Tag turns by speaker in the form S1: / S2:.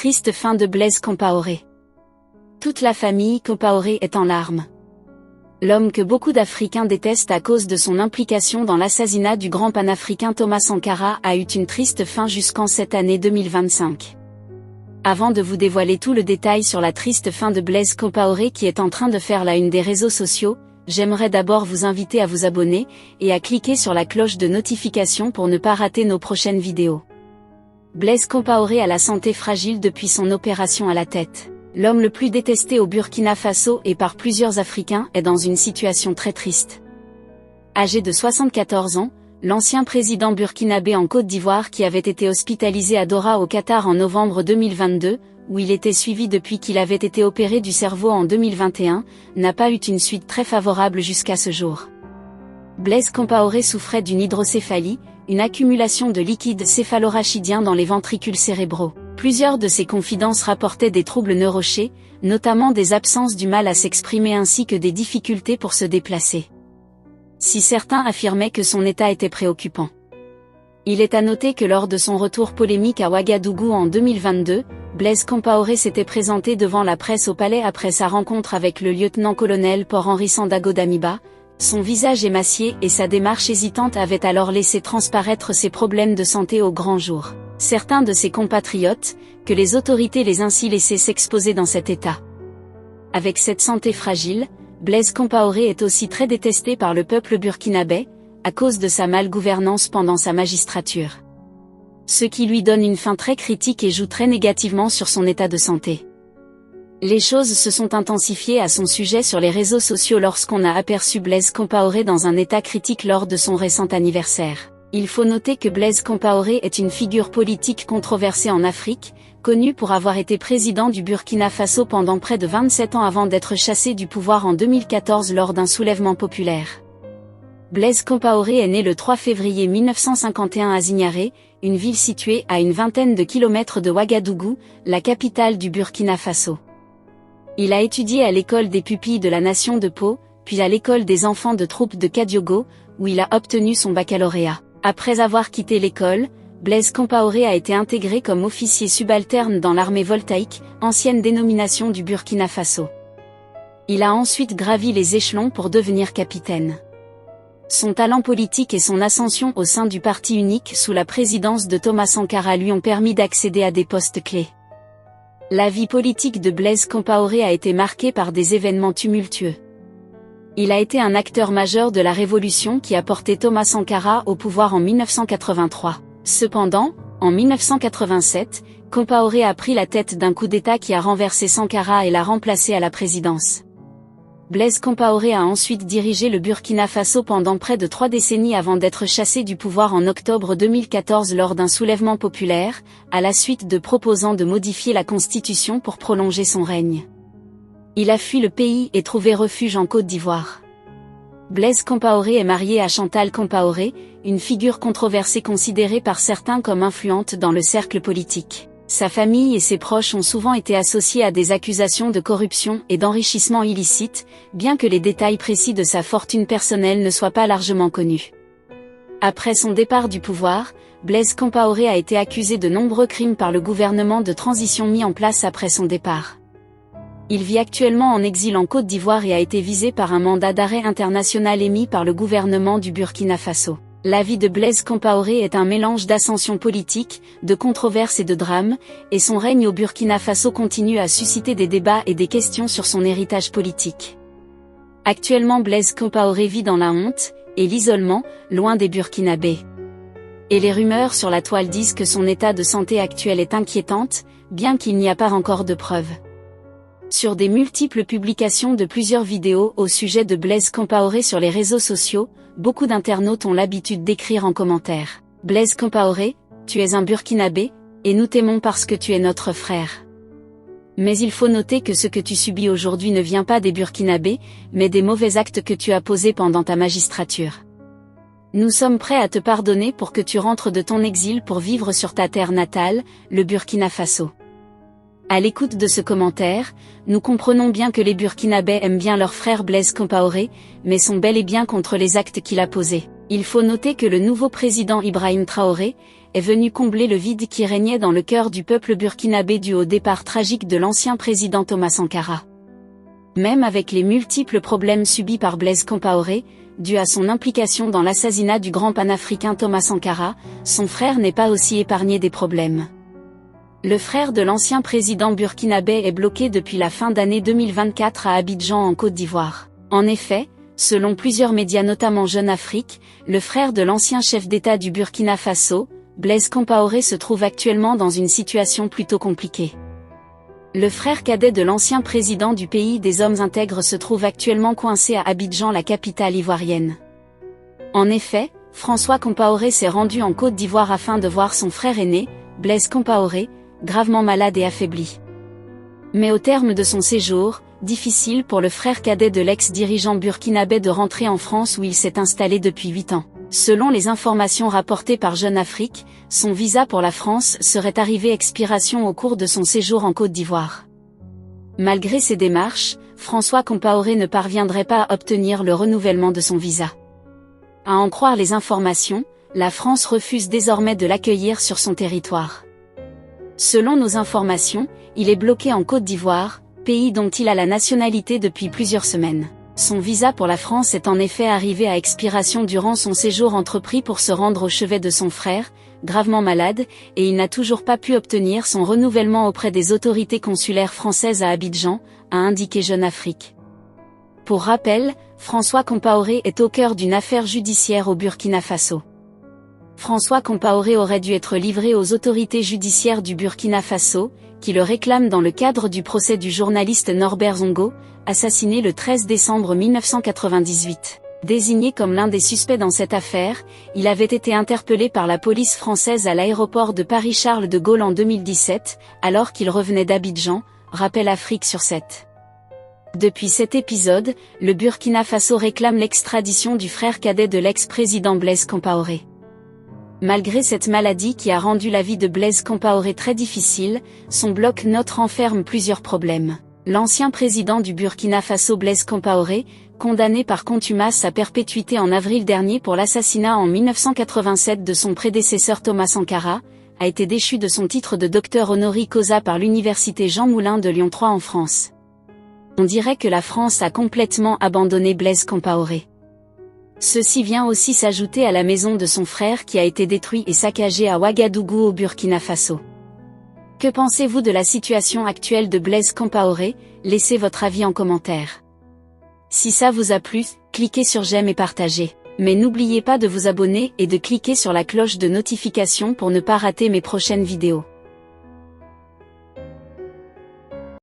S1: Triste fin de Blaise Compaoré. Toute la famille Compaoré est en larmes. L'homme que beaucoup d'Africains détestent à cause de son implication dans l'assassinat du grand panafricain Thomas Sankara a eu une triste fin jusqu'en cette année 2025. Avant de vous dévoiler tout le détail sur la triste fin de Blaise Compaoré qui est en train de faire la une des réseaux sociaux, j'aimerais d'abord vous inviter à vous abonner et à cliquer sur la cloche de notification pour ne pas rater nos prochaines vidéos. Blaise Compaoré a la santé fragile depuis son opération à la tête. L'homme le plus détesté au Burkina Faso et par plusieurs Africains est dans une situation très triste. Âgé de 74 ans, l'ancien président burkinabé en Côte d'Ivoire qui avait été hospitalisé à Doha au Qatar en novembre 2022, où il était suivi depuis qu'il avait été opéré du cerveau en 2021, n'a pas eu une suite très favorable jusqu'à ce jour. Blaise Compaoré souffrait d'une hydrocéphalie, une accumulation de liquide céphalorachidien dans les ventricules cérébraux. Plusieurs de ses confidences rapportaient des troubles neurologiques, notamment des absences du mal à s'exprimer ainsi que des difficultés pour se déplacer. Si certains affirmaient que son état était préoccupant. Il est à noter que lors de son retour polémique à Ouagadougou en 2022, Blaise Compaoré s'était présenté devant la presse au palais après sa rencontre avec le lieutenant-colonel Paul-Henri Sandaogo Damiba. Son visage émacié et sa démarche hésitante avaient alors laissé transparaître ses problèmes de santé au grand jour. Certains de ses compatriotes, que les autorités les ainsi laissés s'exposer dans cet état. Avec cette santé fragile, Blaise Compaoré est aussi très détesté par le peuple burkinabé, à cause de sa malgouvernance pendant sa magistrature. Ce qui lui donne une fin très critique et joue très négativement sur son état de santé. Les choses se sont intensifiées à son sujet sur les réseaux sociaux lorsqu'on a aperçu Blaise Compaoré dans un état critique lors de son récent anniversaire. Il faut noter que Blaise Compaoré est une figure politique controversée en Afrique, connu pour avoir été président du Burkina Faso pendant près de 27 ans avant d'être chassé du pouvoir en 2014 lors d'un soulèvement populaire. Blaise Compaoré est né le 3 février 1951 à Zignaré, une ville située à une vingtaine de kilomètres de Ouagadougou, la capitale du Burkina Faso. Il a étudié à l'école des pupilles de la nation de Pau, puis à l'école des enfants de troupe de Kadiogo, où il a obtenu son baccalauréat. Après avoir quitté l'école, Blaise Compaoré a été intégré comme officier subalterne dans l'armée voltaïque, ancienne dénomination du Burkina Faso. Il a ensuite gravi les échelons pour devenir capitaine. Son talent politique et son ascension au sein du parti unique sous la présidence de Thomas Sankara lui ont permis d'accéder à des postes clés. La vie politique de Blaise Compaoré a été marquée par des événements tumultueux. Il a été un acteur majeur de la révolution qui a porté Thomas Sankara au pouvoir en 1983. Cependant, en 1987, Compaoré a pris la tête d'un coup d'État qui a renversé Sankara et l'a remplacé à la présidence. Blaise Compaoré a ensuite dirigé le Burkina Faso pendant près de 3 décennies avant d'être chassé du pouvoir en octobre 2014 lors d'un soulèvement populaire, à la suite de proposant de modifier la constitution pour prolonger son règne. Il a fui le pays et trouvé refuge en Côte d'Ivoire. Blaise Compaoré est marié à Chantal Compaoré, une figure controversée considérée par certains comme influente dans le cercle politique. Sa famille et ses proches ont souvent été associés à des accusations de corruption et d'enrichissement illicite, bien que les détails précis de sa fortune personnelle ne soient pas largement connus. Après son départ du pouvoir, Blaise Compaoré a été accusé de nombreux crimes par le gouvernement de transition mis en place après son départ. Il vit actuellement en exil en Côte d'Ivoire et a été visé par un mandat d'arrêt international émis par le gouvernement du Burkina Faso. La vie de Blaise Compaoré est un mélange d'ascension politique, de controverses et de drames, et son règne au Burkina Faso continue à susciter des débats et des questions sur son héritage politique. Actuellement Blaise Compaoré vit dans la honte et l'isolement, loin des Burkinabés. Et les rumeurs sur la toile disent que son état de santé actuel est inquiétante, bien qu'il n'y a pas encore de preuves. Sur des multiples publications de plusieurs vidéos au sujet de Blaise Compaoré sur les réseaux sociaux, beaucoup d'internautes ont l'habitude d'écrire en commentaire « Blaise Compaoré, tu es un Burkinabé, et nous t'aimons parce que tu es notre frère. » Mais il faut noter que ce que tu subis aujourd'hui ne vient pas des Burkinabés, mais des mauvais actes que tu as posés pendant ta magistrature. Nous sommes prêts à te pardonner pour que tu rentres de ton exil pour vivre sur ta terre natale, le Burkina Faso. À l'écoute de ce commentaire, nous comprenons bien que les Burkinabés aiment bien leur frère Blaise Compaoré, mais sont bel et bien contre les actes qu'il a posés. Il faut noter que le nouveau président Ibrahim Traoré est venu combler le vide qui régnait dans le cœur du peuple burkinabé dû au départ tragique de l'ancien président Thomas Sankara. Même avec les multiples problèmes subis par Blaise Compaoré, dû à son implication dans l'assassinat du grand panafricain Thomas Sankara, son frère n'est pas aussi épargné des problèmes. Le frère de l'ancien président burkinabé est bloqué depuis la fin d'année 2024 à Abidjan en Côte d'Ivoire. En effet, selon plusieurs médias notamment Jeune Afrique, le frère de l'ancien chef d'État du Burkina Faso, Blaise Compaoré se trouve actuellement dans une situation plutôt compliquée. Le frère cadet de l'ancien président du pays des hommes intègres se trouve actuellement coincé à Abidjan, la capitale ivoirienne. En effet, François Compaoré s'est rendu en Côte d'Ivoire afin de voir son frère aîné, Blaise Compaoré, gravement malade et affaibli. Mais au terme de son séjour, difficile pour le frère cadet de l'ex-dirigeant burkinabé de rentrer en France où il s'est installé depuis 8 ans. Selon les informations rapportées par Jeune Afrique, son visa pour la France serait arrivé à expiration au cours de son séjour en Côte d'Ivoire. Malgré ces démarches, François Compaoré ne parviendrait pas à obtenir le renouvellement de son visa. À en croire les informations, la France refuse désormais de l'accueillir sur son territoire. Selon nos informations, il est bloqué en Côte d'Ivoire, pays dont il a la nationalité depuis plusieurs semaines. Son visa pour la France est en effet arrivé à expiration durant son séjour entrepris pour se rendre au chevet de son frère, gravement malade, et il n'a toujours pas pu obtenir son renouvellement auprès des autorités consulaires françaises à Abidjan, a indiqué Jeune Afrique. Pour rappel, François Compaoré est au cœur d'une affaire judiciaire au Burkina Faso. François Compaoré aurait dû être livré aux autorités judiciaires du Burkina Faso, qui le réclament dans le cadre du procès du journaliste Norbert Zongo, assassiné le 13 décembre 1998. Désigné comme l'un des suspects dans cette affaire, il avait été interpellé par la police française à l'aéroport de Paris-Charles de Gaulle en 2017, alors qu'il revenait d'Abidjan, rappelle Afrique sur 7. Depuis cet épisode, le Burkina Faso réclame l'extradition du frère cadet de l'ex-président Blaise Compaoré. Malgré cette maladie qui a rendu la vie de Blaise Compaoré très difficile, son bloc-notes renferme plusieurs problèmes. L'ancien président du Burkina Faso Blaise Compaoré, condamné par contumace à perpétuité en avril dernier pour l'assassinat en 1987 de son prédécesseur Thomas Sankara, a été déchu de son titre de docteur honoris causa par l'université Jean Moulin de Lyon 3 en France. On dirait que la France a complètement abandonné Blaise Compaoré. Ceci vient aussi s'ajouter à la maison de son frère qui a été détruite et saccagée à Ouagadougou au Burkina Faso. Que pensez-vous de la situation actuelle de Blaise Compaoré? Laissez votre avis en commentaire. Si ça vous a plu, cliquez sur j'aime et partagez. Mais n'oubliez pas de vous abonner et de cliquer sur la cloche de notification pour ne pas rater mes prochaines vidéos.